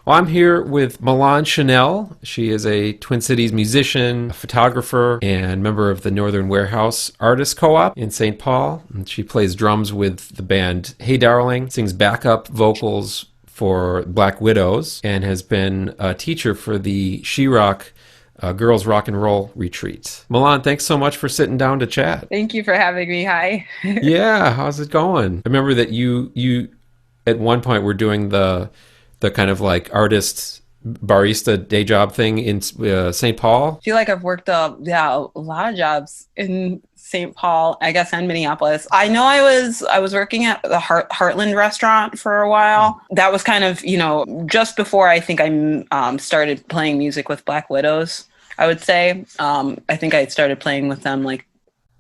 Well, I'm here with Milan Chanel. She is a Twin Cities musician, a photographer, and member of the Northern Warehouse Artist Co-op in St. Paul. And she plays drums with the band Hey Darling, sings backup vocals for Black Widows, and has been a teacher for the She-Rock Girls Rock and Roll Retreat. Milan, thanks so much for sitting down to chat. Thank you for having me. Hi. Yeah, how's it going? I remember that you at one point were doing the kind of like artist barista day job thing in St. Paul. I feel like I've worked a lot of jobs in St. Paul, I guess, and Minneapolis. I know I was working at the Heartland restaurant for a while. That was kind of, just before I think I started playing music with Black Widows, I would say. I think I started playing with them like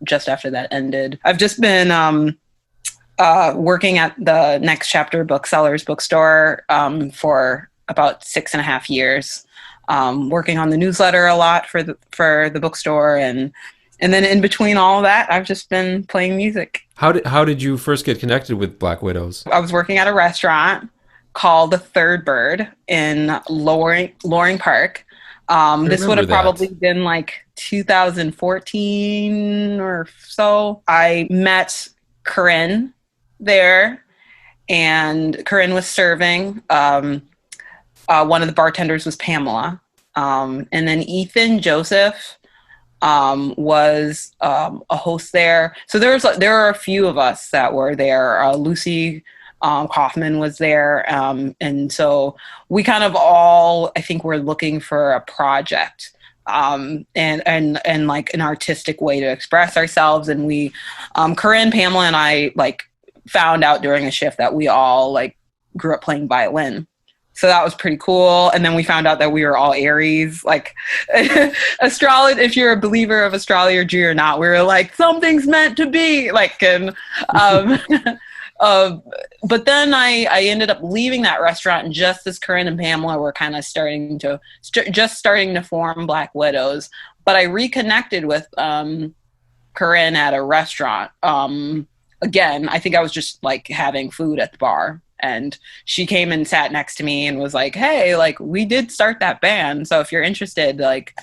just after that ended. I've just been working at the Next Chapter Booksellers bookstore for about 6.5 years, working on the newsletter a lot for the bookstore, and then in between all of that, I've just been playing music. How did you first get connected with Black Widows? I was working at a restaurant called the Third Bird in Loring Park. This would have probably been like 2014 or so. I met Corinne there, and Corinne was serving. One of the bartenders was Pamela, and then Ethan Joseph was a host there. So there were a few of us that were there. Lucy Kaufman was there, and so we kind of all, I think, were looking for a project. And like an artistic way to express ourselves, and we, Corinne, Pamela, and I like found out during a shift that we all like grew up playing violin. So that was pretty cool. And then we found out that we were all Aries, like astrology. If you're a believer of astrology or not, we were like, something's meant to be like, and, but then I ended up leaving that restaurant just as Corinne and Pamela were kind of starting to form Black Widows. But I reconnected with Corinne at a restaurant. Again, I think I was just like having food at the bar, and she came and sat next to me and was like, hey, like we did start that band, so if you're interested, like,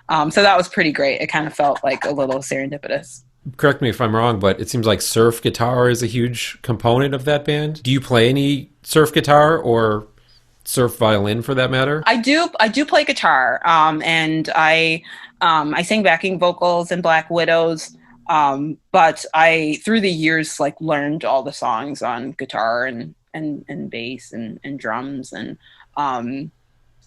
so that was pretty great. It kind of felt like a little serendipitous. Correct me if I'm wrong, but it seems like surf guitar is a huge component of that band. Do you play any surf guitar or surf violin for that matter? I do play guitar, and I sang backing vocals in Black Widows. But I, through the years, like learned all the songs on guitar and bass and drums. And, and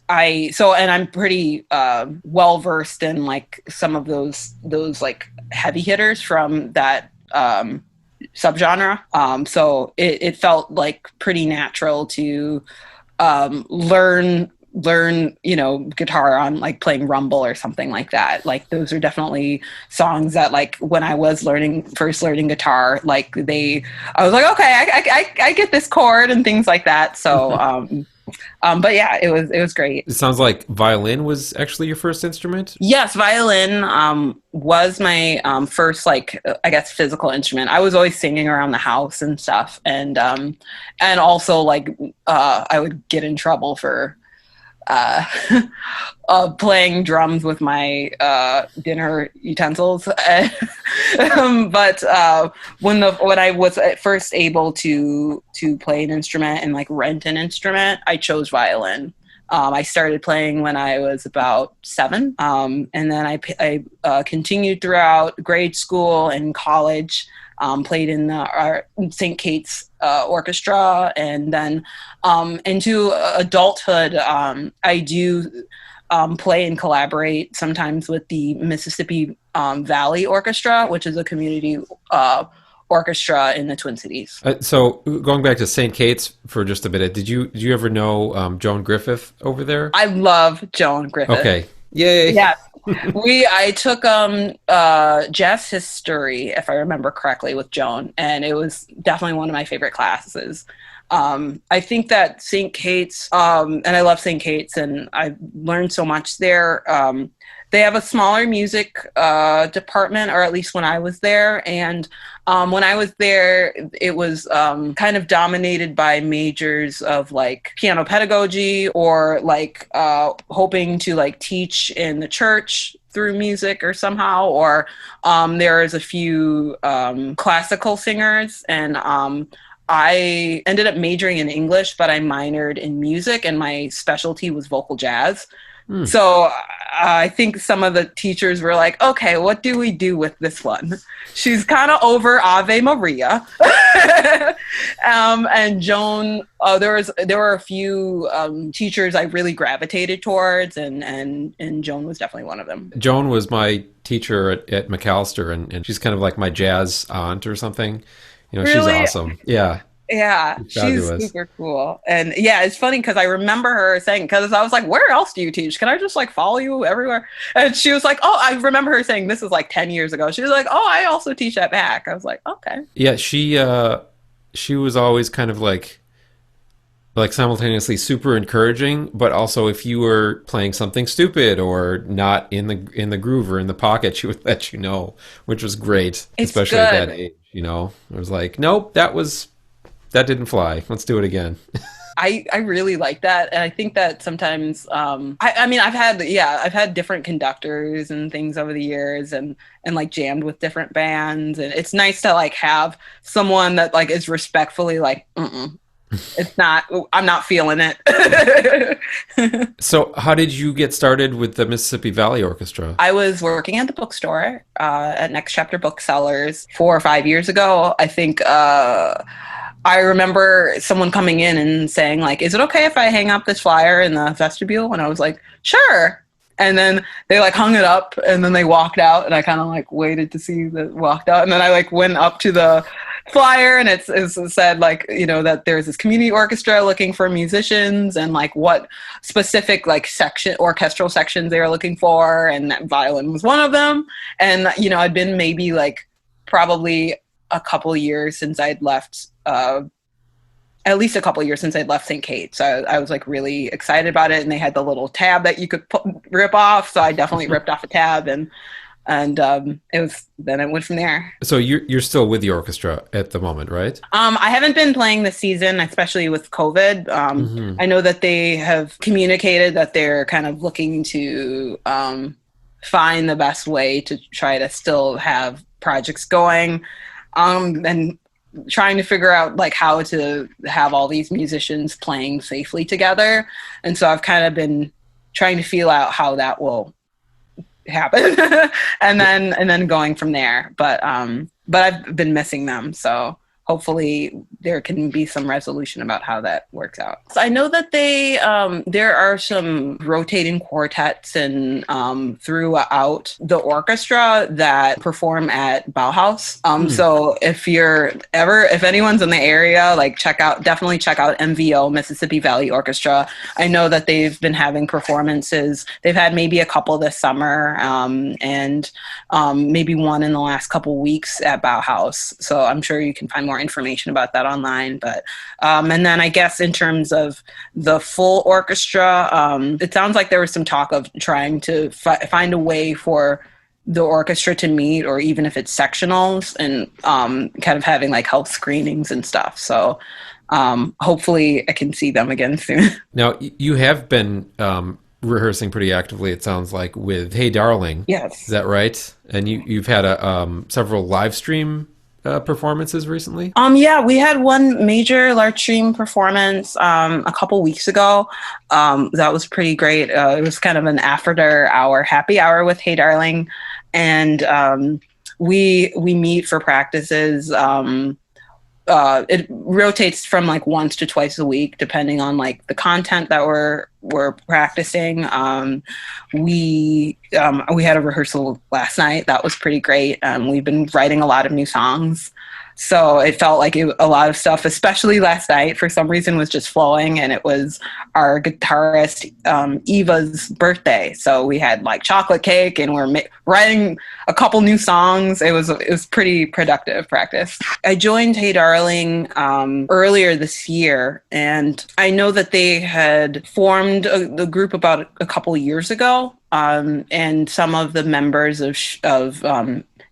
I'm pretty, well versed in like some of those like heavy hitters from that, subgenre. So it felt like pretty natural to, learn, guitar on like playing Rumble or something like that. Like those are definitely songs that like when I was first learning guitar, like I was like, okay, I get this chord and things like that. So, but yeah, it was great. It sounds like violin was actually your first instrument. Yes, violin was my first, like, I guess, physical instrument. I was always singing around the house and stuff, and also like I would get in trouble for playing drums with my dinner utensils. But when I was at first able to play an instrument and like rent an instrument, I chose violin. I started playing when I was about 7, and then I continued throughout grade school and college. Played in the St. Kate's orchestra, and then into adulthood, I do play and collaborate sometimes with the Mississippi Valley Orchestra, which is a community orchestra in the Twin Cities. So going back to St. Kate's for just a bit, did you ever know Joan Griffith over there? I love Joan Griffith. Okay. Yay. Yeah. I took jazz history, if I remember correctly, with Joan, and it was definitely one of my favorite classes. I think that St. Kate's, and I love St. Kate's, and I learned so much there. They have a smaller music department, or at least when I was there. And when I was there, it was kind of dominated by majors of like piano pedagogy, or like hoping to like teach in the church through music or somehow, or there is a few classical singers, and I ended up majoring in English, but I minored in music, and my specialty was vocal jazz. So I think some of the teachers were like, okay, what do we do with this one? She's kind of over Ave Maria. And Joan, there were a few teachers I really gravitated towards, and Joan was definitely one of them. Joan was my teacher at McAllister, and she's kind of like my jazz aunt or something. You know, really? She's awesome. Yeah. Yeah, she's super cool. And yeah, it's funny because I remember her saying, because I was like, where else do you teach? Can I just like follow you everywhere? And she was like, oh, I remember her saying, this is like 10 years ago. She was like, oh, I also teach at Mac. I was like, okay. Yeah, she was always kind of like simultaneously super encouraging, but also if you were playing something stupid or not in the groove or in the pocket, she would let you know, which was great, especially at that age. You know, it was like, nope, that didn't fly. Let's do it again. I really like that. And I think that sometimes, I mean, I've had different conductors and things over the years, and like jammed with different bands. And it's nice to like have someone that like is respectfully like, it's not, I'm not feeling it. So how did you get started with the Mississippi Valley Orchestra? I was working at the bookstore at Next Chapter Booksellers 4 or 5 years ago. I think I remember someone coming in and saying, like, is it okay if I hang up this flyer in the vestibule? And I was like, sure. And then they like hung it up, and then they walked out, and I kind of like waited to see that walked out. And then I like went up to the flyer, and it said like, you know, that there's this community orchestra looking for musicians, and like what specific like orchestral sections they were looking for. And that violin was one of them. And, you know, I'd been maybe like probably a couple years since I'd left, at least a couple years since I'd left St. Kate. So I was like really excited about it. And they had the little tab that you could rip off. So I definitely ripped off a tab, and then it went from there. So you're still with the orchestra at the moment, right? I haven't been playing this season, especially with COVID. I know that they have communicated that they're kind of looking to find the best way to try to still have projects going. And trying to figure out like how to have all these musicians playing safely together. And so I've kind of been trying to feel out how that will happen and then going from there. But I've been missing them. So hopefully there can be some resolution about how that works out. So I know that there are some rotating quartets and throughout the orchestra that perform at Bauhaus. So if anyone's in the area, like definitely check out MVO, Mississippi Valley Orchestra. I know that they've been having performances. They've had maybe a couple this summer, and maybe one in the last couple weeks at Bauhaus. So I'm sure you can find more information about that online. But and then I guess in terms of the full orchestra, it sounds like there was some talk of trying to find a way for the orchestra to meet, or even if it's sectionals, and kind of having like health screenings and stuff. So hopefully I can see them again soon. Now you have been rehearsing pretty actively, it sounds like, with Hey Darling. Yes. Is that right? And you've had several live stream performances recently? Yeah, we had one major live stream performance a couple weeks ago. That was pretty great. It was kind of an after-hour happy hour with Hey Darling, and we meet for practices. It rotates from like once to twice a week, depending on like the content that we're practicing. We had a rehearsal last night. That was pretty great. We've been writing a lot of new songs. So it felt like a lot of stuff, especially last night, for some reason was just flowing, and it was our guitarist Eva's birthday. So we had like chocolate cake, and we're writing a couple new songs. It was pretty productive practice. I joined Hey Darling earlier this year, and I know that they had formed formed the group about a couple of years ago, and some of the members of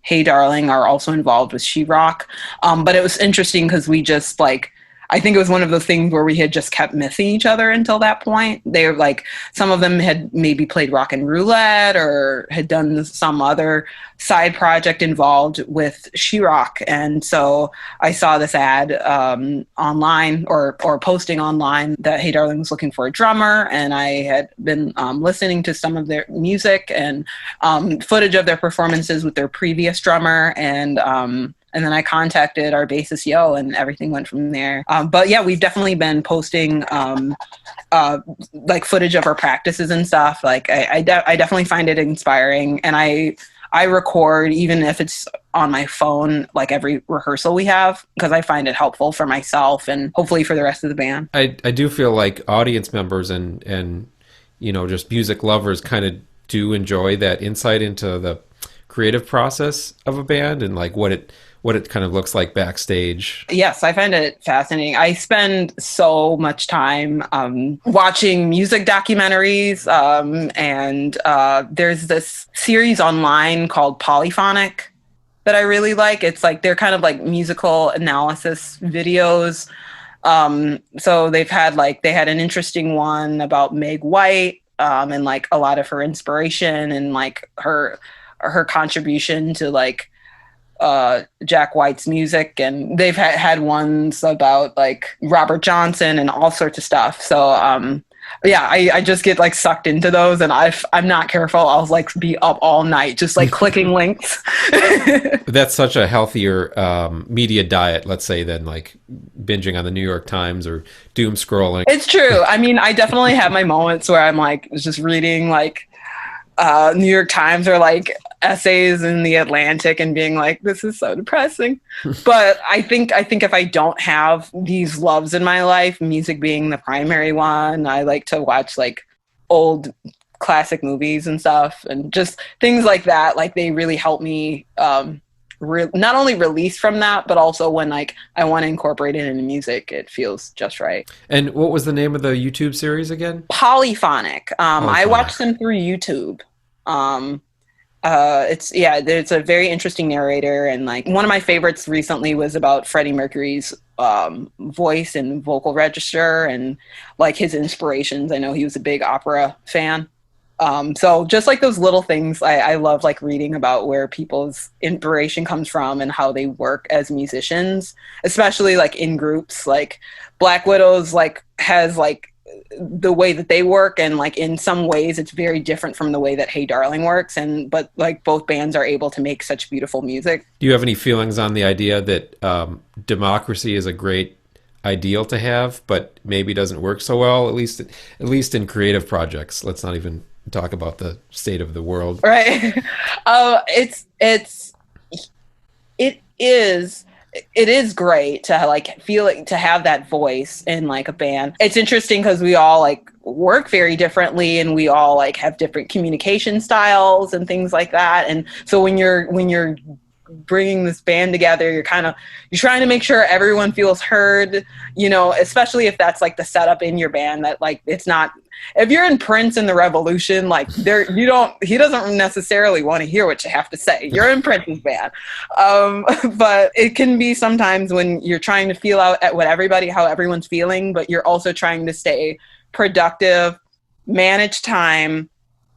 Hey Darling are also involved with She Rock. But it was interesting because we just like, I think it was one of those things where we had just kept missing each other until that point. They were like, some of them had maybe played rock and roulette or had done some other side project involved with She Rock. And so I saw this ad online or posting online that Hey Darling was looking for a drummer. And I had been listening to some of their music and footage of their performances with their previous drummer. And then I contacted our bassist, Yo, and everything went from there. But yeah, we've definitely been posting like footage of our practices and stuff. Like I definitely find it inspiring. And I record, even if it's on my phone, like every rehearsal we have, because I find it helpful for myself and hopefully for the rest of the band. I do feel like audience members and you know, just music lovers kind of do enjoy that insight into the creative process of a band and like what it kind of looks like backstage. Yes, I find it fascinating. I spend so much time watching music documentaries, and there's this series online called Polyphonic that I really like. It's like they're kind of like musical analysis videos. So they had an interesting one about Meg White, and like a lot of her inspiration and like her contribution to like Jack White's music, and they've had ones about like Robert Johnson and all sorts of stuff. So yeah, I just get like sucked into those, and I'm not careful, I'll like be up all night just like clicking links. That's such a healthier media diet, let's say, than like binging on the New York Times or doom scrolling. It's true. I mean, I definitely have my moments where I'm like just reading like New York Times or like essays in the Atlantic and being like, this is so depressing. But I think if I don't have these loves in my life, music being the primary one, I like to watch like old classic movies and stuff and just things like that. Like they really help me not only release from that, but also when like I want to incorporate it into music, it feels just right. And what was the name of the YouTube series again? Polyphonic. I watched them through YouTube. It's a very interesting narrator, and like one of my favorites recently was about Freddie Mercury's voice and vocal register and like his inspirations. I know he was a big opera fan. So just like those little things, I love like reading about where people's inspiration comes from and how they work as musicians, especially like in groups. Like Black Widows like has like the way that they work, and like in some ways it's very different from the way that Hey Darling works, but like both bands are able to make such beautiful music. Do you have any feelings on the idea that democracy is a great ideal to have, but maybe doesn't work so well, at least in creative projects? Let's not even talk about the state of the world. Right. It is great to like feel like to have that voice in like a band. It's interesting because we all like work very differently, and we all like have different communication styles and things like that. And so when you're bringing this band together, you're trying to make sure everyone feels heard, you know, especially if that's like the setup in your band, that like it's not, if you're in Prince and the Revolution, like he doesn't necessarily want to hear what you have to say. You're in Prince's band. But it can be sometimes when you're trying to feel out at how everyone's feeling, but you're also trying to stay productive, manage time,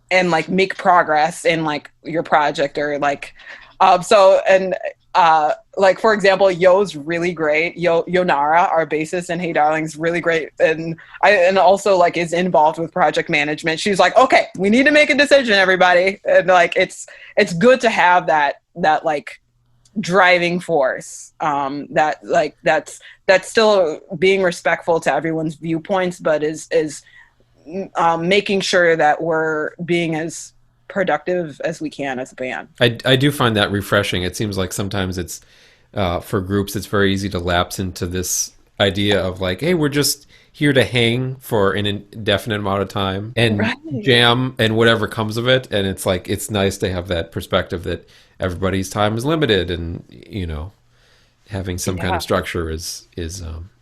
and like make progress in like your project or like, like for example, Yo's really great. Yonara, our bassist and Hey Darling's really great, and also like is involved with project management. She's like, okay, we need to make a decision, everybody, and like it's good to have that like driving force. That's still being respectful to everyone's viewpoints, but is making sure that we're being as productive as we can as a band. I do find that refreshing. It seems like sometimes it's for groups it's very easy to lapse into this idea of like, hey, we're just here to hang for an indefinite amount of time and jam and whatever comes of it. And it's like, it's nice to have that perspective that everybody's time is limited, and you know, having some kind of structure is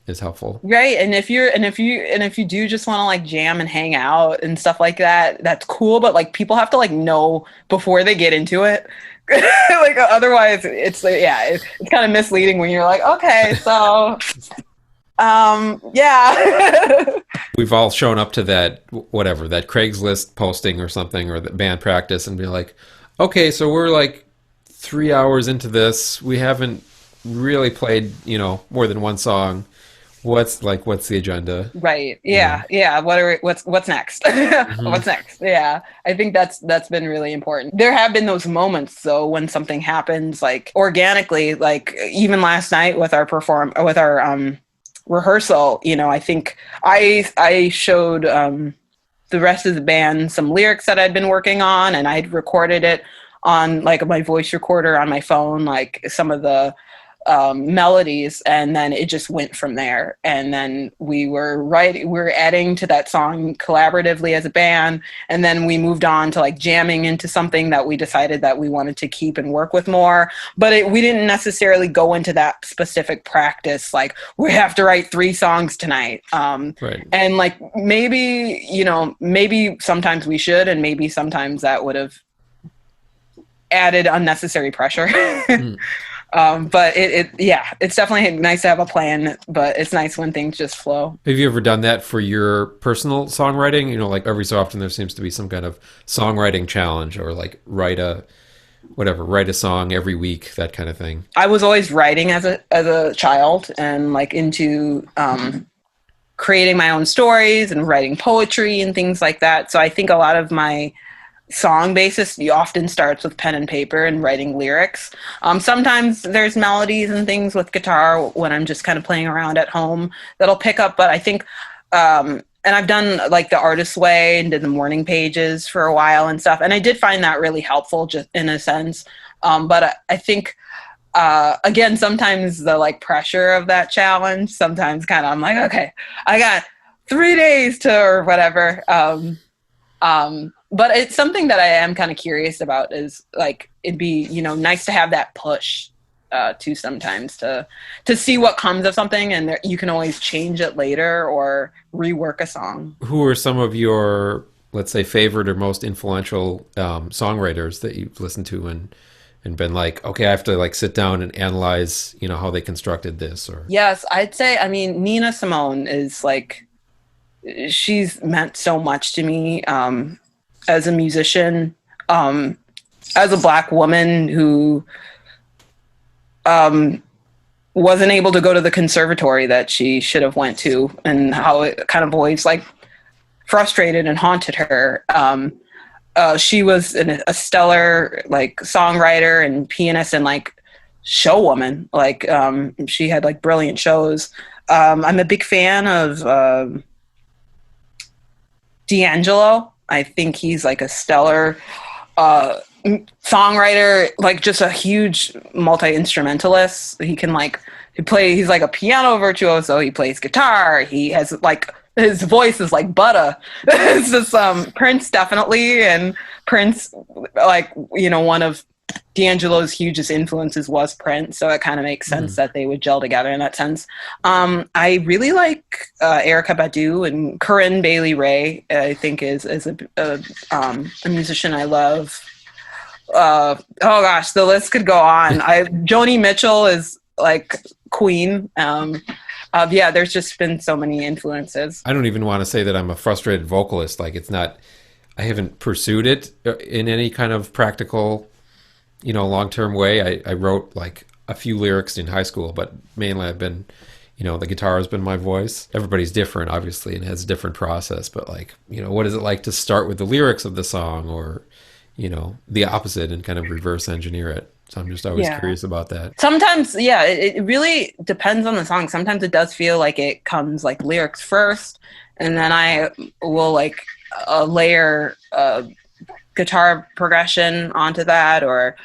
is helpful. Right. And if you do just want to like jam and hang out and stuff like that, that's cool. But like people have to like know before they get into it. Like otherwise it's like, yeah, it's kind of misleading when you're like, okay, so yeah. We've all shown up to that, whatever, that Craigslist posting or something, or the band practice, and be like, okay, so we're like 3 hours into this. We haven't really played, more than one song. What's the agenda? Right. Yeah. Yeah. What's next? What's next? Yeah. I think that's been really important. There have been those moments though when something happens like organically, like even last night with our rehearsal, I think I showed the rest of the band some lyrics that I'd been working on, and I'd recorded it on like my voice recorder on my phone, like some of the melodies, and then it just went from there. And then we were adding to that song collaboratively as a band, and then we moved on to like jamming into something that we decided that we wanted to keep and work with more. But we didn't necessarily go into that specific practice like we have to write 3 songs tonight. Right. And like maybe sometimes we should, and maybe sometimes that would have added unnecessary pressure. But it's definitely nice to have a plan, but it's nice when things just flow. Have you ever done that for your personal songwriting? Like every so often there seems to be some kind of songwriting challenge, or like write a song every week, that kind of thing. I was always writing as a child, and like into creating my own stories and writing poetry and things like that. So I think a lot of my song basis often starts with pen and paper and writing lyrics. Sometimes there's melodies and things with guitar when I'm just kind of playing around at home that'll pick up. But I think, and I've done like the artist's way and did the morning pages for a while and stuff. And I did find that really helpful just in a sense. But I think, again, sometimes the like pressure of that challenge, sometimes kind of I'm like, okay, I got 3 days to, or whatever. But it's something that I am kind of curious about, is like, it'd be, nice to have that push to sometimes to see what comes of something, and you can always change it later or rework a song. Who are some of your, let's say, favorite or most influential songwriters that you've listened to and been like, okay, I have to like sit down and analyze, how they constructed this? Or yes, I'd say, Nina Simone is like, she's meant so much to me. As a musician, as a Black woman who wasn't able to go to the conservatory that she should have went to, and how it kind of always like frustrated and haunted her. She was a stellar like songwriter and pianist and like showwoman. Like she had like brilliant shows. I'm a big fan of D'Angelo. I think he's like a stellar songwriter, like just a huge multi-instrumentalist. He's like a piano virtuoso. He plays guitar. He has like, his voice is like butter. It's just Prince definitely. And Prince, like, one of D'Angelo's hugest influences was Prince, so it kind of makes sense that they would gel together in that sense. I really like Erykah Badu, and Corinne Bailey Rae, I think is a musician I love. Oh gosh, the list could go on. Joni Mitchell is like queen. Yeah, there's just been so many influences. I don't even want to say that I'm a frustrated vocalist. Like, it's not, I haven't pursued it in any kind of practical, long-term way. I wrote like a few lyrics in high school, but mainly I've been, the guitar has been my voice. Everybody's different, obviously, and has a different process, but like, what is it like to start with the lyrics of the song, or, the opposite, and kind of reverse engineer it? So I'm just always curious about that. Sometimes, yeah, it really depends on the song. Sometimes it does feel like it comes like lyrics first, and then I will like layer guitar progression onto that, or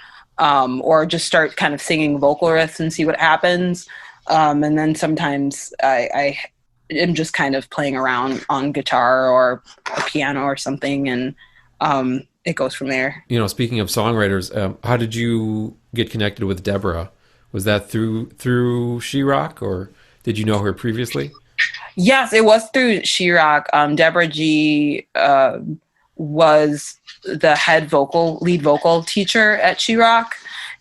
just start kind of singing vocal riffs and see what happens. And then sometimes I am just kind of playing around on guitar or a piano or something, and it goes from there. Speaking of songwriters, how did you get connected with Deborah? Was that through She Rock, or Did you know her previously? Yes, it was through She-Rock. Deborah G was the lead vocal teacher at She-Rock.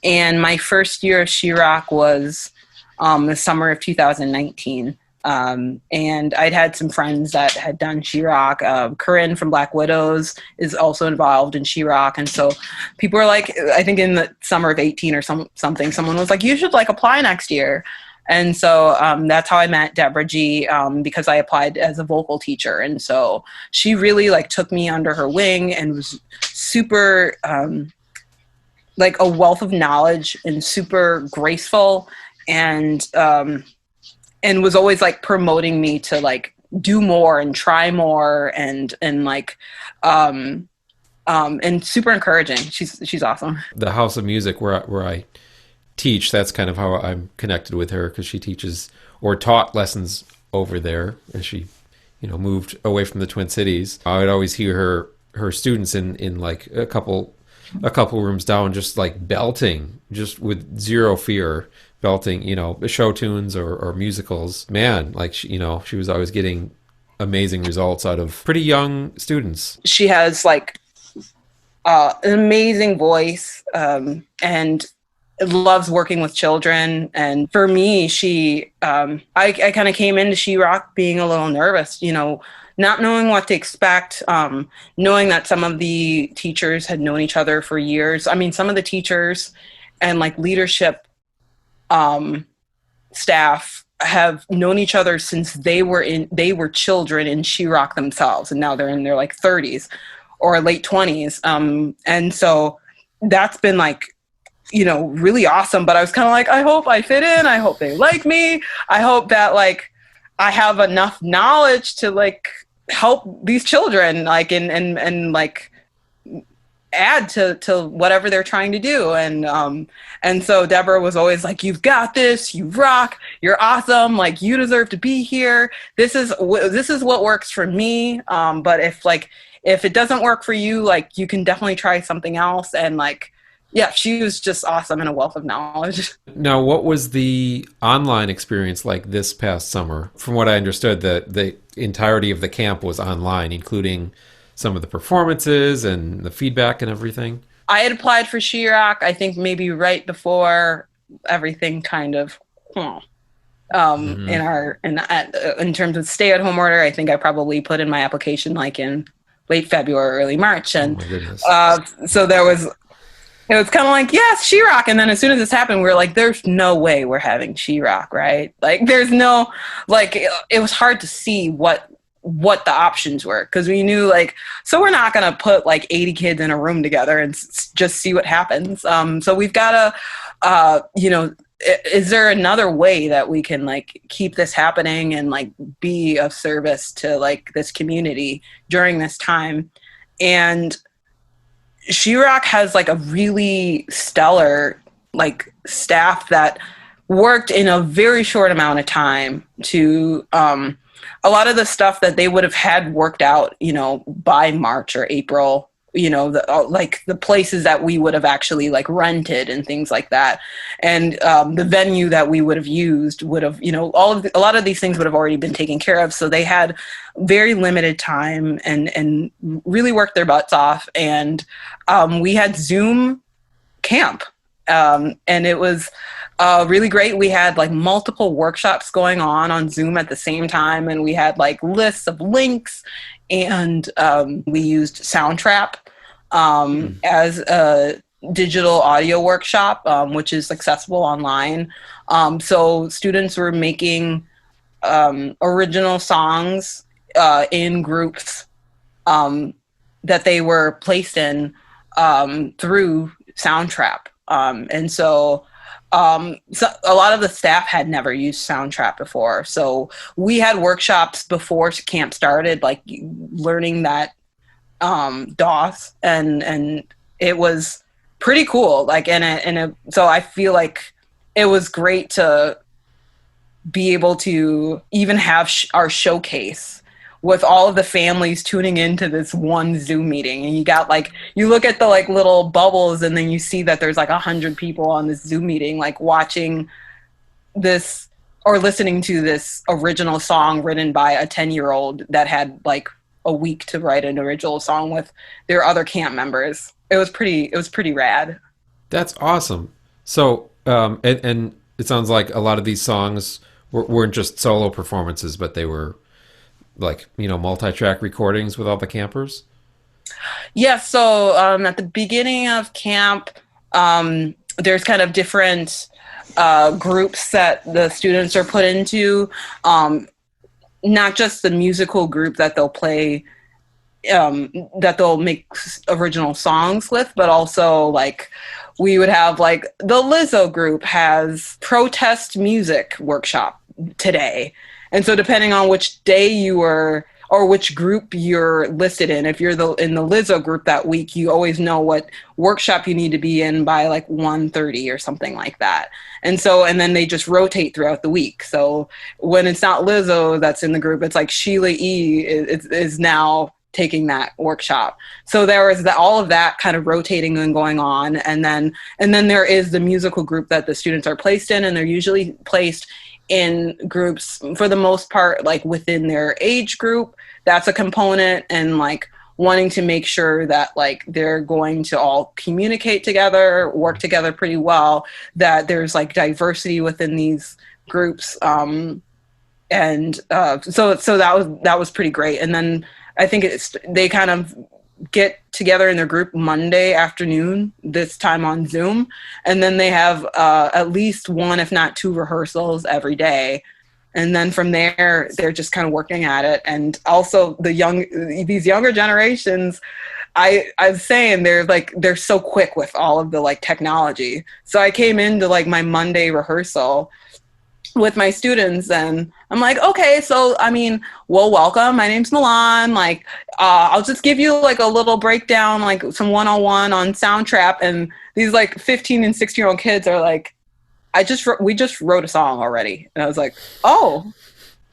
And my first year of She-Rock was the summer of 2019. And I'd had some friends that had done She-Rock. Corinne from Black Widows is also involved in She-Rock. And so people were like, I think in the summer of 18 or something, someone was like, you should like apply next year. And so that's how I met Deborah G, because I applied as a vocal teacher. And so she really like took me under her wing and was super like a wealth of knowledge and super graceful, and was always like promoting me to like do more and try more and like and super encouraging. She's awesome. The House of Music where I teach, that's kind of how I'm connected with her, because she teaches or taught lessons over there as she, moved away from the Twin Cities. I would always hear her students in like a couple rooms down, just like belting, just with zero fear, belting, show tunes or musicals. Man, like she was always getting amazing results out of pretty young students. She has like an amazing voice, and loves working with children. And for me, I kind of came into She-Rock being a little nervous, not knowing what to expect, knowing that some of the teachers had known each other for years. I mean, some of the teachers and like leadership staff have known each other since they were children in She-Rock themselves, and now they're in their like 30s or late 20s. And so that's been like, really awesome. But I was kind of like, I hope I fit in. I hope they like me. I hope that like I have enough knowledge to like help these children, like and like add to whatever they're trying to do. And so Deborah was always like, you've got this, you rock, you're awesome, like you deserve to be here. This is what works for me. But if it doesn't work for you, like you can definitely try something else. And like, yeah, she was just awesome and a wealth of knowledge. Now, what was the online experience like this past summer? From what I understood, the entirety of the camp was online, including some of the performances and the feedback and everything. I had applied for She-Rock, I think maybe right before everything kind of, in terms of stay-at-home order. I think I probably put in my application like in late February, early March, and so it was kind of like, yes, She-Rock. And then as soon as this happened, we were like, there's no way we're having She-Rock, right? Like, there's no, like, it was hard to see what the options were, because we knew, like, so we're not going to put, like, 80 kids in a room together and just see what happens. So we've got to, is there another way that we can, like, keep this happening and, like, be of service to, like, this community during this time? And She-Rock has like a really stellar like staff that worked in a very short amount of time to a lot of the stuff that they would have had worked out, by March or April, the places that we would have actually like rented and things like that. And the venue that we would have used would have, a lot of these things would have already been taken care of. So they had very limited time and really worked their butts off. And we had Zoom camp. And it was really great. We had like multiple workshops going on Zoom at the same time. And we had like lists of links, and we used Soundtrap as a digital audio workshop, which is accessible online. So students were making original songs in groups that they were placed in through Soundtrap. And so a lot of the staff had never used Soundtrap before. So we had workshops before camp started, like learning that DOS, and it was pretty cool. Like, so I feel like it was great to be able to even have our showcase with all of the families tuning into this one Zoom meeting. And you got like, you look at the like little bubbles, and then you see that there's like 100 people on this Zoom meeting, like watching this or listening to this original song written by a 10-year-old that had like a week to write an original song with their other camp members. It was pretty rad. That's awesome. So, and it sounds like a lot of these songs weren't just solo performances, but they were like, multi-track recordings with all the campers. Yeah. So at the beginning of camp, there's kind of different groups that the students are put into. Not just the musical group that they'll play, that they'll make original songs with, but also like we would have like the Lizzo group has protest music workshop today. And so depending on which day you were or which group you're listed in, if you're in the Lizzo group that week, you always know what workshop you need to be in by like 1:30 or something like that. And then they just rotate throughout the week. So when it's not Lizzo that's in the group, it's like Sheila E. is now taking that workshop. So there was all of that kind of rotating and going on. And then there is the musical group that the students are placed in, and they're usually placed in groups for the most part, like within their age group. That's a component, and like wanting to make sure that like they're going to all communicate together, work together pretty well, that there's like diversity within these groups. So that was pretty great. And then I think they kind of get together in their group Monday afternoon, this time on Zoom. And then they have at least one, if not two rehearsals every day. And then from there, they're just kind of working at it. And also these younger generations, I was saying they're so quick with all of the like technology. So I came into like my Monday rehearsal with my students, and I'm like, okay, so I mean, well, welcome. My name's Milan. Like, I'll just give you like a little breakdown, like some 101 on Soundtrap. And these like 15 and 16-year-old kids are like, we just wrote a song already. And I was like, oh.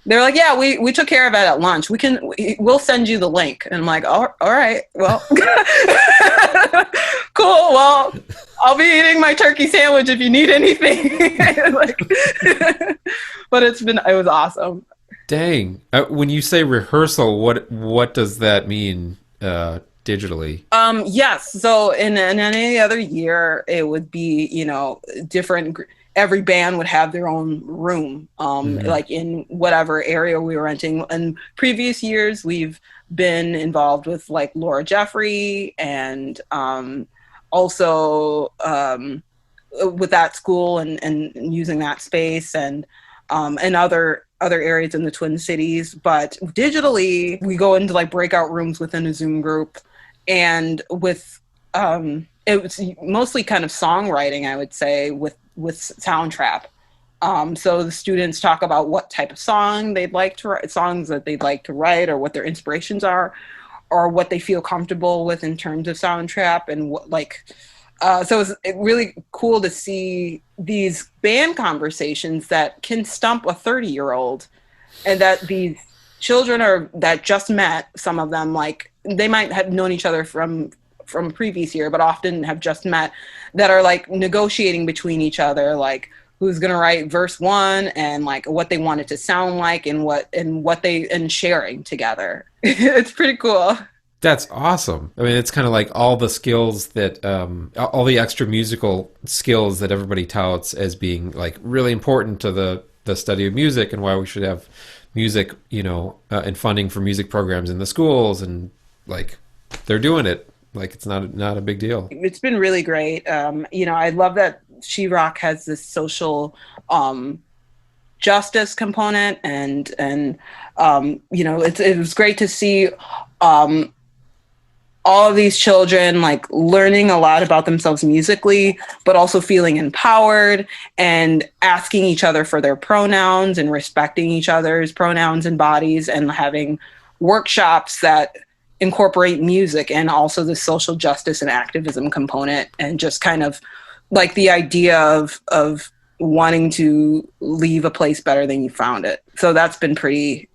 They're like, yeah, we took care of it at lunch. We'll send you the link. And I'm like, all right, well, cool. Well, I'll be eating my turkey sandwich if you need anything. But it was awesome. Dang. When you say rehearsal, what does that mean digitally? Yes. So in any other year, it would be, different. Every band would have their own room, like in whatever area we were renting. In previous years, we've been involved with like Laura Jeffrey, and also with that school and using that space, and other areas in the Twin Cities. But digitally, we go into like breakout rooms within a Zoom group, and with it was mostly kind of songwriting, I would say, with Soundtrap. So the students talk about what type of songs that they'd like to write, or what their inspirations are, or what they feel comfortable with in terms of Soundtrap, and so it's really cool to see these band conversations that can stump a 30-year-old, and that these children that just met, some of them, like they might have known each other from a previous year, but often have just met, that are like negotiating between each other, like who's going to write verse 1, and like what they want it to sound like, and sharing together. It's pretty cool. That's awesome. I mean, it's kind of like all the skills that, all the extra musical skills that everybody touts as being like really important to the study of music, and why we should have music, and funding for music programs in the schools, and like they're doing it. Like, it's not a big deal. It's been really great. I love that She-Rock has this social justice component, and it was great to see all of these children like learning a lot about themselves musically, but also feeling empowered and asking each other for their pronouns and respecting each other's pronouns and bodies, and having workshops that incorporate music and also the social justice and activism component, and just kind of like the idea of wanting to leave a place better than you found it. So that's been pretty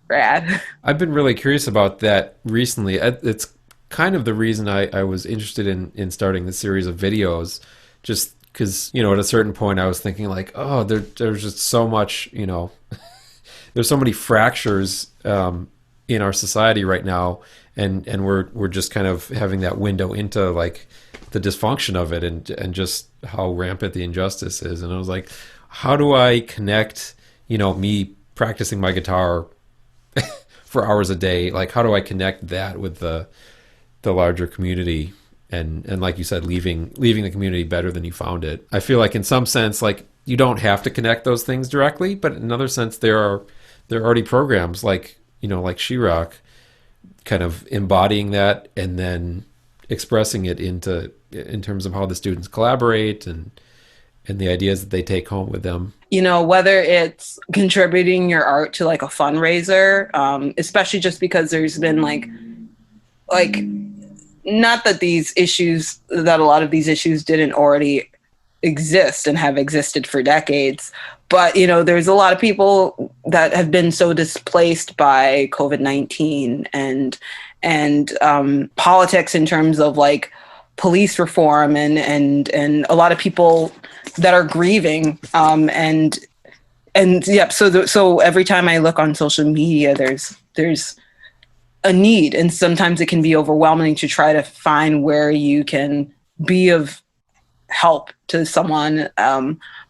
rad. I've been really curious about that recently. It's kind of the reason I was interested in starting this series of videos, just Because, at a certain point I was thinking like, oh, there's just so much, there's so many fractures in our society right now, and we're just kind of having that window into like the dysfunction of it, and just how rampant the injustice is. And I was like, how do I connect, me practicing my guitar for hours a day, like how do I connect that with the larger community, and like you said, leaving the community better than you found it. I feel like in some sense, like you don't have to connect those things directly, but in another sense there are already programs like like She-Rock, kind of embodying that and then expressing it in terms of how the students collaborate and the ideas that they take home with them. Whether it's contributing your art to like a fundraiser, especially just because there's been like not that a lot of these issues didn't already exist and have existed for decades, but there's a lot of people that have been so displaced by COVID-19 and politics in terms of like police reform and a lot of people that are grieving, and yep. So every time I look on social media, there's a need, and sometimes it can be overwhelming to try to find where you can be of help to someone.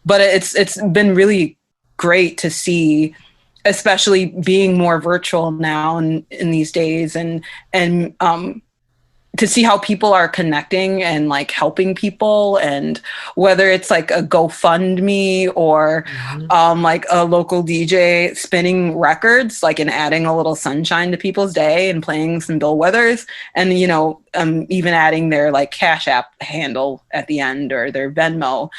But it's been really great to see, especially being more virtual now in these days, and to see how people are connecting and like helping people, and whether it's like a GoFundMe or like a local DJ spinning records, like, and adding a little sunshine to people's day and playing some Bill Withers, and even adding their like Cash App handle at the end or their Venmo,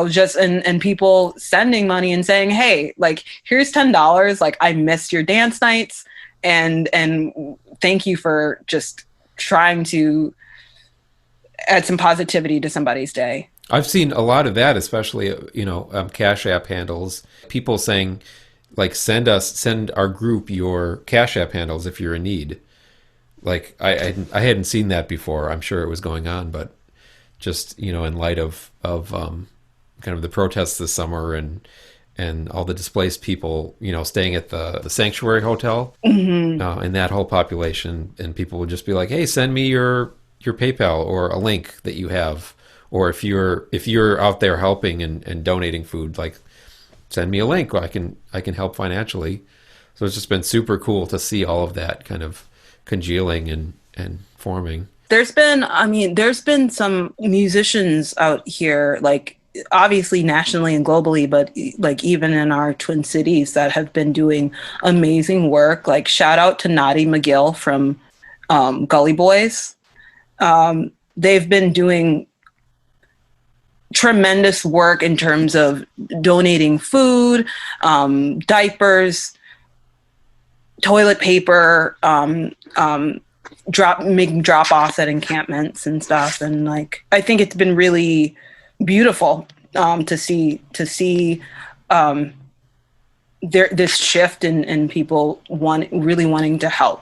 just and people sending money and saying, hey, like, here's $10, like I missed your dance nights, and thank you for just trying to add some positivity to somebody's day. I've seen a lot of that, especially Cash App handles. People saying like, send our group your Cash App handles if you're in need. Like I hadn't seen that before. I'm sure it was going on, but just in light of kind of the protests this summer and all the displaced people, staying at the Sanctuary Hotel, and that whole population, and people would just be like, hey, send me your PayPal or a link that you have, or if you're out there helping and donating food, like, send me a link. I can help financially. So it's just been super cool to see all of that kind of congealing and forming. There's been some musicians out here, like, obviously nationally and globally, but like even in our Twin Cities, that have been doing amazing work. Like, shout out to Noddy McGill from Gully Boys. They've been doing tremendous work in terms of donating food, diapers, toilet paper, making drop-offs at encampments and stuff. And like, I think it's been really beautiful to see this shift in people really wanting to help.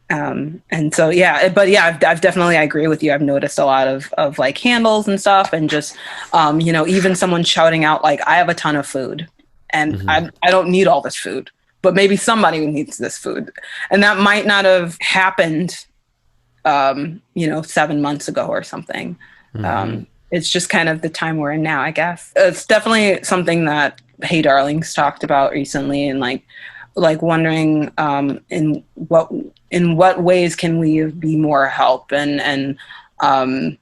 And so, I've definitely, I agree with you. I've noticed a lot of like handles and stuff, and just, even someone shouting out like, I have a ton of food and I don't need all this food, but maybe somebody needs this food. And that might not have happened, 7 months ago or something. It's just kind of the time we're in now, I guess. It's definitely something that Hey Darlings talked about recently, and like wondering in what ways can we be more help, and some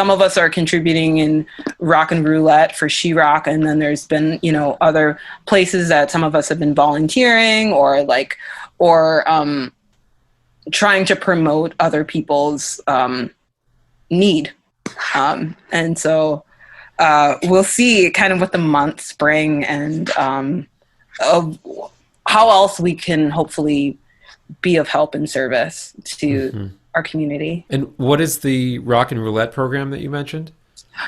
of us are contributing in Rock and Roulette for She-Rock, and then there's been other places that some of us have been volunteering or trying to promote other people's need. And so we'll see kind of what the months bring, and of how else we can hopefully be of help and service to our community. And what is the Rock and Roulette program that you mentioned?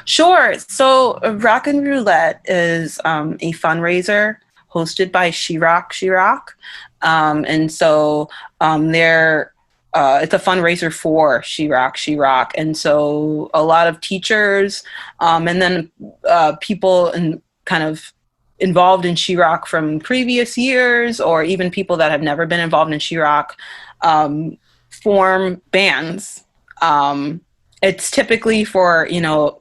Sure. So Rock and Roulette is a fundraiser hosted by She-Rock. And so they're it's a fundraiser for She Rock. And so a lot of teachers and then people and kind of involved in She Rock from previous years, or even people that have never been involved in She Rock, form bands. It's typically for,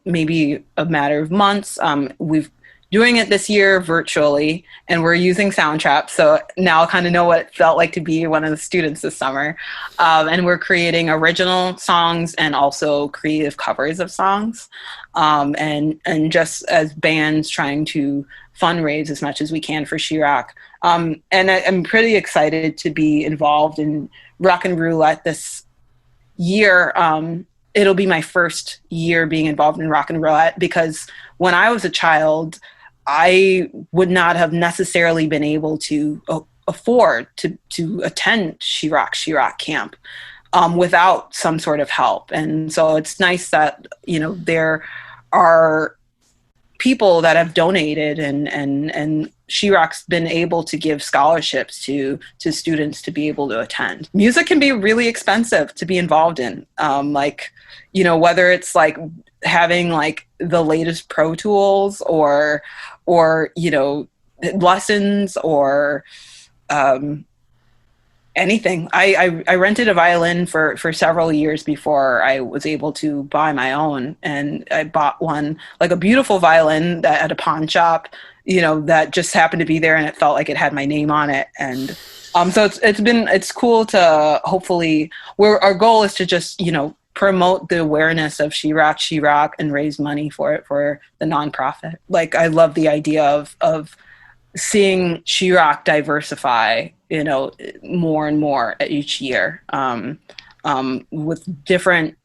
maybe a matter of months. We've doing it this year virtually, and we're using Soundtrap. So now I kind of know what it felt like to be one of the students this summer. And we're creating original songs and also creative covers of songs. And just as bands trying to fundraise as much as we can for She Rock. And I'm pretty excited to be involved in Rock and Roulette this year. It'll be my first year being involved in Rock and Roulette, because when I was a child, I would not have necessarily been able to afford to attend She Rock camp without some sort of help. And so it's nice that, there are people that have donated, and She Rock's been able to give scholarships to students to be able to attend. Music can be really expensive to be involved in. Whether it's like having like the latest Pro Tools or lessons or anything. I rented a violin for several years before I was able to buy my own, and I bought one, like a beautiful violin that at a pawn shop, that just happened to be there, and it felt like it had my name on it. And so it's cool to hopefully, our goal is to just promote the awareness of She Rock and raise money for it, for the nonprofit. Like, I love the idea of seeing She Rock diversify, more and more each year, with different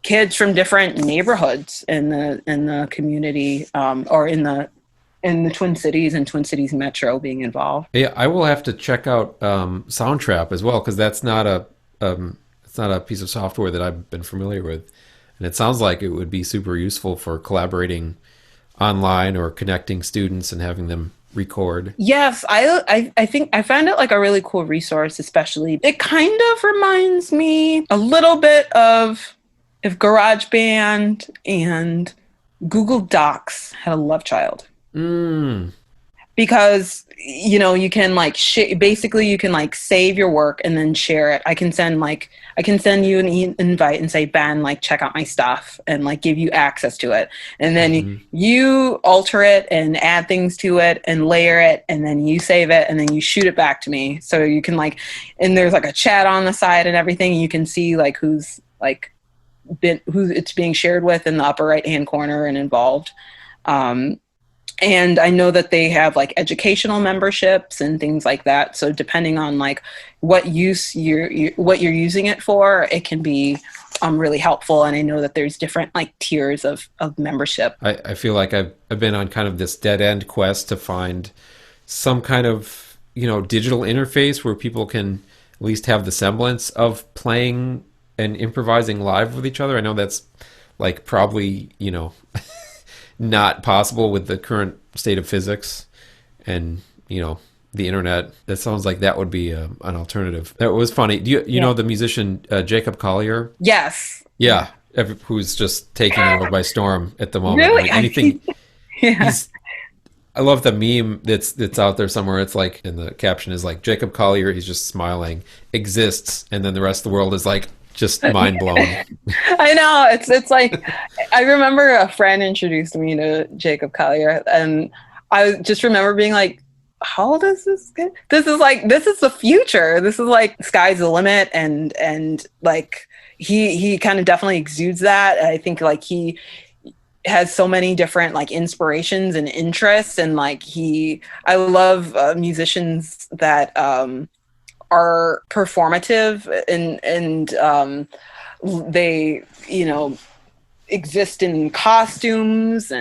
kids from different neighborhoods in the community, or in the Twin Cities and Twin Cities Metro being involved. Yeah, I will have to check out Soundtrap as well, because that's not a it's not a piece of software that I've been familiar with, and it sounds like it would be super useful for collaborating online or connecting students and having them record. Yes, I think I found it like a really cool resource. Especially, it kind of reminds me a little bit of if GarageBand and Google Docs had a love child. Because you can like basically you can like save your work and then share it. I can send you an invite and say, Ben, like, check out my stuff, and like give you access to it, and then you alter it and add things to it and layer it, and then you save it, and then you shoot it back to me. So you can like, and there's like a chat on the side and everything, and you can see like who it's being shared with in the upper right hand corner and involved. And I know that they have like educational memberships and things like that. So depending on like what use what you're using it for, it can be really helpful. And I know that there's different like tiers of membership. I feel like I've been on kind of this dead end quest to find some kind of digital interface where people can at least have the semblance of playing and improvising live with each other. I know that's like probably not possible with the current state of physics and the internet. That sounds like that would be an alternative. That was funny. Do you know the musician Jacob Collier? Yes. Yeah, who's just taking the world by storm at the moment. Really? I mean, anything. Yeah. I love the meme that's out there somewhere. It's like, and the caption is like, Jacob Collier, he's just smiling, exists, and then the rest of the world is like just mind blown. I know, it's like, I remember a friend introduced me to Jacob Collier, and I just remember being like, how old is this kid? This is the future. This is like sky's the limit, and like he kind of definitely exudes that. I think like he has so many different like inspirations and interests, and like I love musicians that are performative and they exist in costumes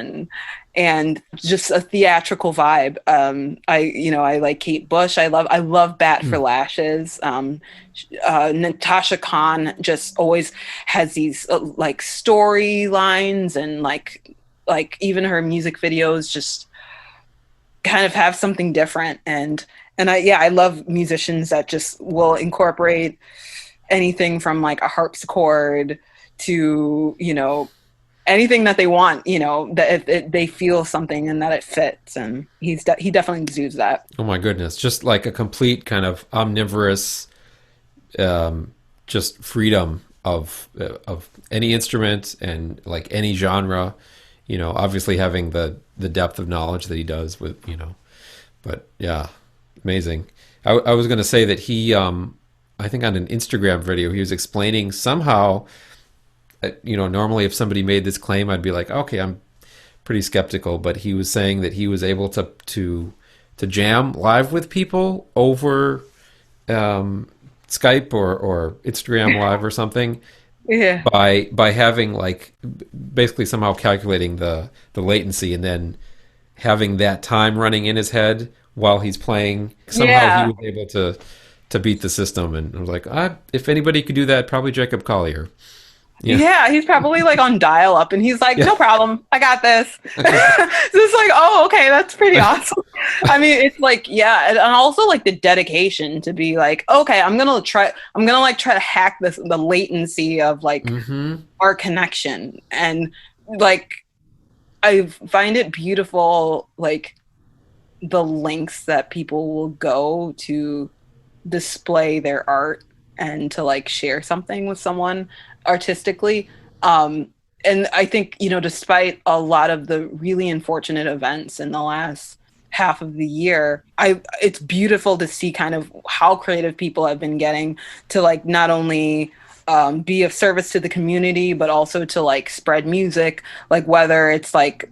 and just a theatrical vibe. I like Kate Bush. I love Bat for Lashes. Natasha Khan just always has these like storylines, and like even her music videos just kind of have something different. And I love musicians that just will incorporate anything from like a harpsichord to, you know, anything that they want, you know, that they feel something and that it fits. And he definitely exudes that. Oh my goodness. Just like a complete kind of omnivorous, just freedom of any instrument and like any genre, you know, obviously having the depth of knowledge that he does with, you know, but yeah, amazing. I was going to say that he, I think on an Instagram video, he was explaining somehow, you know, normally if somebody made this claim, I'd be like, okay, I'm pretty skeptical, but he was saying that he was able to jam live with people over Skype or Instagram Live or something, Yeah. by having like basically somehow calculating the latency and then having that time running in his head while he's playing. Somehow he was able to beat the system, and I was like, if anybody could do that, probably Jacob Collier. Yeah, he's probably like on dial up and he's like, no problem, I got this. So it's like, oh, okay, that's pretty awesome. I mean, it's like, yeah, and also like the dedication to be like, okay, I'm gonna try to hack the latency of like our connection. And like I find it beautiful, like the lengths that people will go to display their art and to like share something with someone artistically. And I think, you know, despite a lot of the really unfortunate events in the last half of the year, it's beautiful to see kind of how creative people have been getting to like not only be of service to the community, but also to like spread music, like whether it's like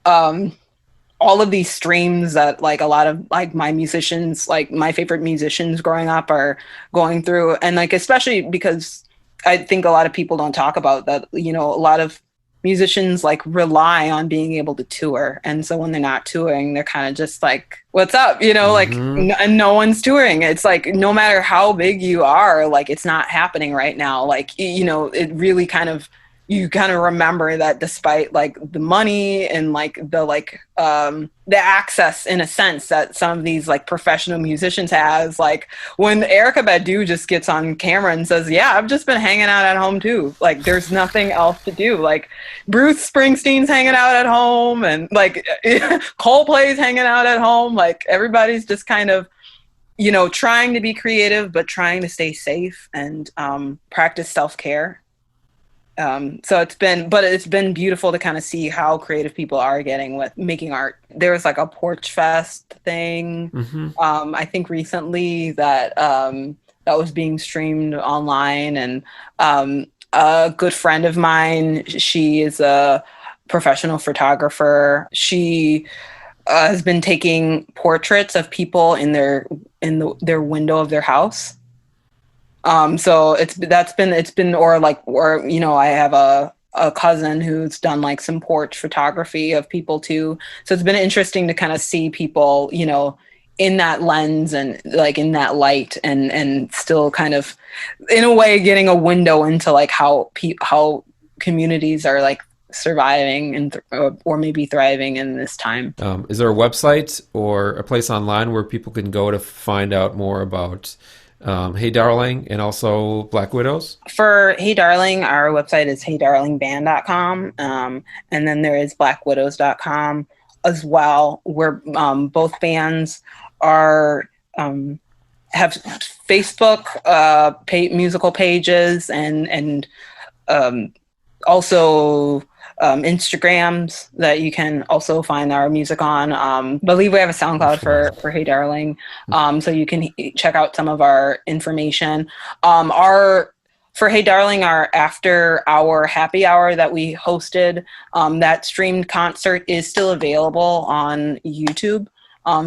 all of these streams that like a lot of like my musicians, like my favorite musicians growing up are going through. And like, especially because I think a lot of people don't talk about that, you know, a lot of musicians like rely on being able to tour. And so when they're not touring, they're kind of just like, what's up? You know, like, and no one's touring. It's like, no matter how big you are, like, it's not happening right now. Like, you know, it really kind of, you kind of remember that despite like the money and like the access in a sense that some of these like professional musicians has, like when Erykah Badu just gets on camera and says, yeah, I've just been hanging out at home too. Like there's nothing else to do. Like Bruce Springsteen's hanging out at home and like Coldplay's hanging out at home. Like everybody's just kind of, you know, trying to be creative, but trying to stay safe and practice self-care. So it's been beautiful to kind of see how creative people are getting with making art. There was like a Porch Fest thing, I think recently that was being streamed online, and a good friend of mine, she is a professional photographer. She has been taking portraits of people in their window of their house. So it's been, or, you know, I have a cousin who's done like some porch photography of people too. So it's been interesting to kind of see people, you know, in that lens and like in that light and still kind of in a way getting a window into like how communities are like surviving and or maybe thriving in this time. Is there a website or a place online where people can go to find out more about Hey Darling and also Black Widows? For Hey Darling, our website is heydarlingband.com. And then there is blackwidows.com as well, where both bands are have Facebook musical pages and also Instagrams that you can also find our music on. I believe we have a SoundCloud for Hey Darling, so you can check out some of our information. For Hey Darling, our after hour happy hour that we hosted, that streamed concert is still available on YouTube.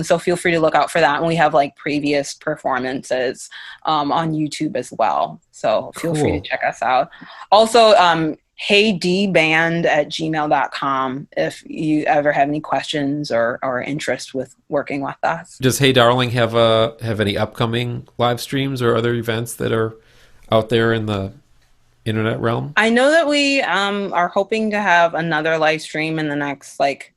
So feel free to look out for that. And we have like previous performances on YouTube as well. So feel free to check us out. Also, heydband@gmail.com if you ever have any questions or interest with working with us. Does Hey Darling have any upcoming live streams or other events that are out there in the internet realm? I know that we are hoping to have another live stream in the next like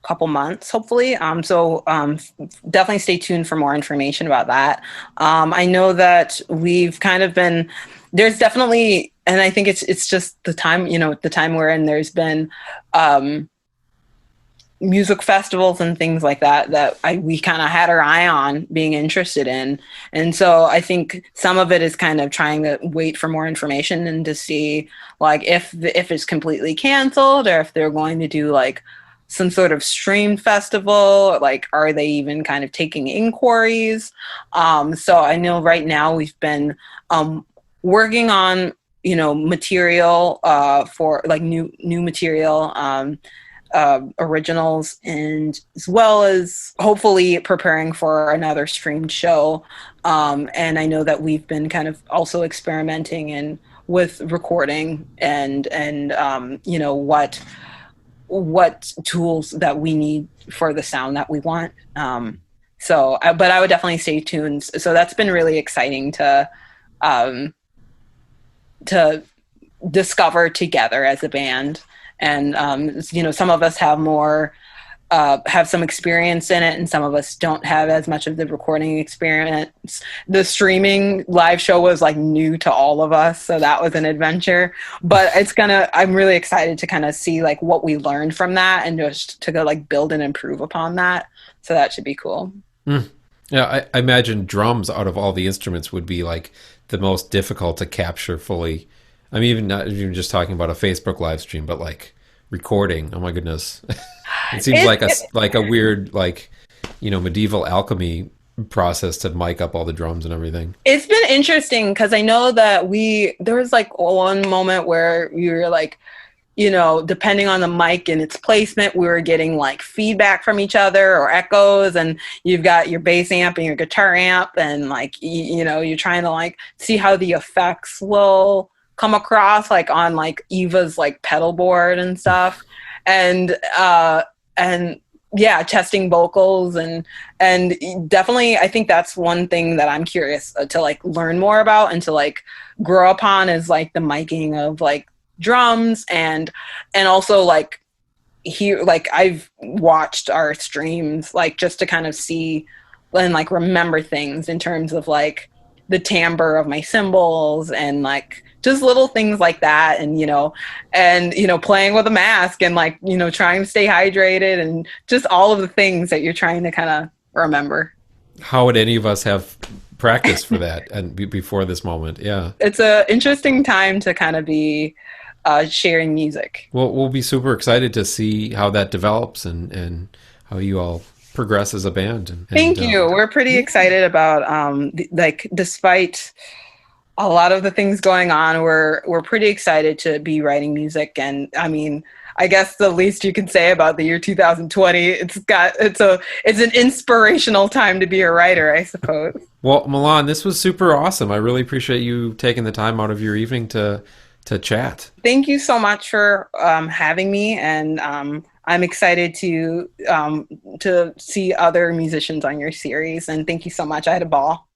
couple months, hopefully. Definitely stay tuned for more information about that. I know that we've kind of been, there's definitely, and I think it's just the time, the time we're in, there's been music festivals and things like that we kind of had our eye on being interested in. And so I think some of it is kind of trying to wait for more information and to see like if it's completely canceled or if they're going to do like some sort of stream festival, like are they even kind of taking inquiries? So I know right now we've been working on, material for like new material, originals, and as well as hopefully preparing for another streamed show. And I know that we've been kind of also experimenting with recording and what tools that we need for the sound that we want. But I would definitely stay tuned. So that's been really exciting to discover together as a band. And, some of us have have some experience in it, and some of us don't have as much of the recording experience. The streaming live show was like new to all of us, so that was an adventure. But I'm really excited to kind of see like what we learned from that and just to go like build and improve upon that. So that should be cool. Yeah, I imagine drums out of all the instruments would be like the most difficult to capture fully. I mean, even not even just talking about a Facebook live stream, but like recording. Oh my goodness. It seems like a weird, medieval alchemy process to mic up all the drums and everything. It's been interesting because I know that there was like one moment where we were like, depending on the mic and its placement, we were getting like feedback from each other or echoes, and you've got your bass amp and your guitar amp, and like, you're trying to like see how the effects will come across like on like Eva's like pedal board and stuff. And yeah, testing vocals and definitely I think that's one thing that I'm curious to like learn more about and to like grow upon is like the miking of like drums and also like here, like I've watched our streams like just to kind of see and like remember things in terms of like the timbre of my cymbals and like just little things like that, and playing with a mask and like trying to stay hydrated and just all of the things that you're trying to kind of remember. How would any of us have practice for that and before this moment? Yeah, it's a interesting time to kind of be sharing music. Well, we'll be super excited to see how that develops and how you all progress as a band. Thank you. We're pretty excited about despite a lot of the things going on, we're pretty excited to be writing music. And I mean, I guess the least you can say about the year 2020, it's an inspirational time to be a writer, I suppose. Well, Milan, this was super awesome. I really appreciate you taking the time out of your evening to chat. Thank you so much for having me, and I'm excited to see other musicians on your series. And thank you so much. I had a ball.